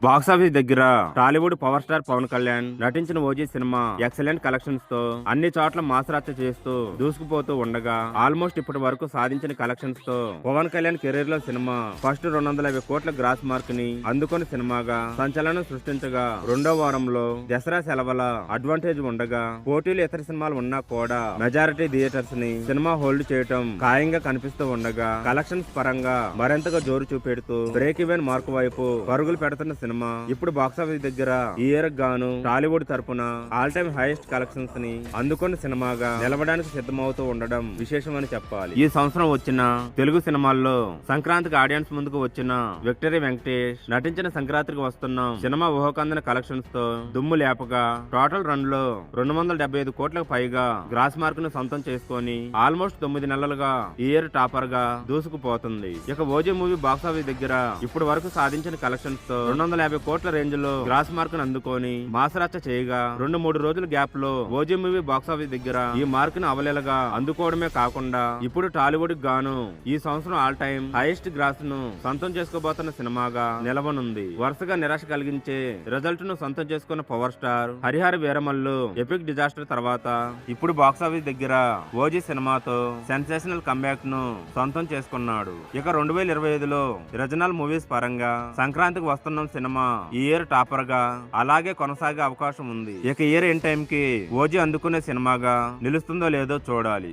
Box office దగ్గర Tollywood power star Pawan Kalyan నటించిన OG cinema excellent collections తో అన్ని చోట్ల మాస్ రచ్చ చేస్తూ దూసుకుపోతూ ఉండగా ఆల్మోస్ట్ ఇప్పటి వరకు సాధించిన కలెక్షన్స్ తో పవన్ కళ్యాణ్ కెరీర్ లో సినిమా ఫస్ట్ 250 కోట్ల గ్రాస్ మార్క్ ని అందుకొని సినిమాగా సంచలనం సృష్టించగా రెండో వారంలో దసరా సెలవుల అడ్వాంటేజ్ ఉండగా పోటీలు ఇతర సినిమాలు ఉన్నా కూడా మెజారిటీ థియేటర్స్ ని సినిమా హోల్డ్ చేయటం ఖాయంగా కనిపిస్తూ ఉండగా కలెక్షన్స్ పరంగా మరింతగా జోరు చూపెడుతూ బ్రేక్ ఈవెన్ మార్క్ వైపు పరుగులు పెడుతున్న సినిమా ఇప్పుడు బాక్సాఫీస్ దగ్గర ఈ ఇయర్ గాను టాలీవుడ్ తరపున ఆల్ టైమ్ హైయెస్ట్ కలెక్షన్స్ ని అందుకున్న సినిమాగా నిలవడానికి సిద్ధమవుతూ ఉండడం విశేషమని చెప్పాలి. ఈ సంవత్సరం వచ్చిన తెలుగు సినిమాల్లో సంక్రాంతికి ఆడియన్స్ ముందుకు వచ్చిన విక్టరీ వెంకటేష్ నటించిన సంక్రాంతికి వస్తున్న సినిమా ఊహకందిన కలెక్షన్స్ తో దుమ్ము లేపగా టోటల్ రన్ లో 275 కోట్లకు పైగా గ్రాస్ మార్క్ ను సొంతం చేసుకొని ఆల్మోస్ట్ 9 నెలలుగా ఈ ఇయర్ టాపర్ గా దూసుకుపోతుంది. ఇక ఓజీ మూవీ బాక్సాఫీస్ దగ్గర ఇప్పుడు వరకు సాధించిన కలెక్షన్స్ తో 250 కోట్ల రేంజ్ లో గ్రాస్ మార్క్ ను అందుకొని మాసరచ్చ చేయగా 2-3 రోజుల గ్యాప్ లో ఓజీ మూవీ బాక్సాఫీస్ దగ్గర ఈ మార్క్ ను అవలేలగా అందుకోవడమే కాకుండా ఇప్పుడు టాలీవుడ్ గాను ఈ సంవత్సరం ఆల్ టైమ్ హైయెస్ట్ గ్రాస్ ను సొంతం చేసుకోబోతున్న సినిమాగా నిలవనుంది. వరుసగా నిరాశ కలిగించే రిజల్ట్ ను సొంతం చేసుకున్న power star Harihara Veeramallu epic disaster తర్వాత ఇప్పుడు బాక్సాఫీస్ దగ్గర ఓజీ సినిమాతో సెన్సేషనల్ కంబ్యాక్ ను సొంతం చేసుకున్నాడు. ఇక 2025లో రీజనల్ మూవీస్ పరంగా సంక్రాంతికి వస్తున్న సినిమా ఈ ఇయర్ టాపర్ గా అలాగే కొనసాగే అవకాశం ఉంది. ఇక ఇయర్ ఎండ్ టైం కి ఓజీ అందుకునే సినిమాగా నిలుస్తుందో లేదో చూడాలి.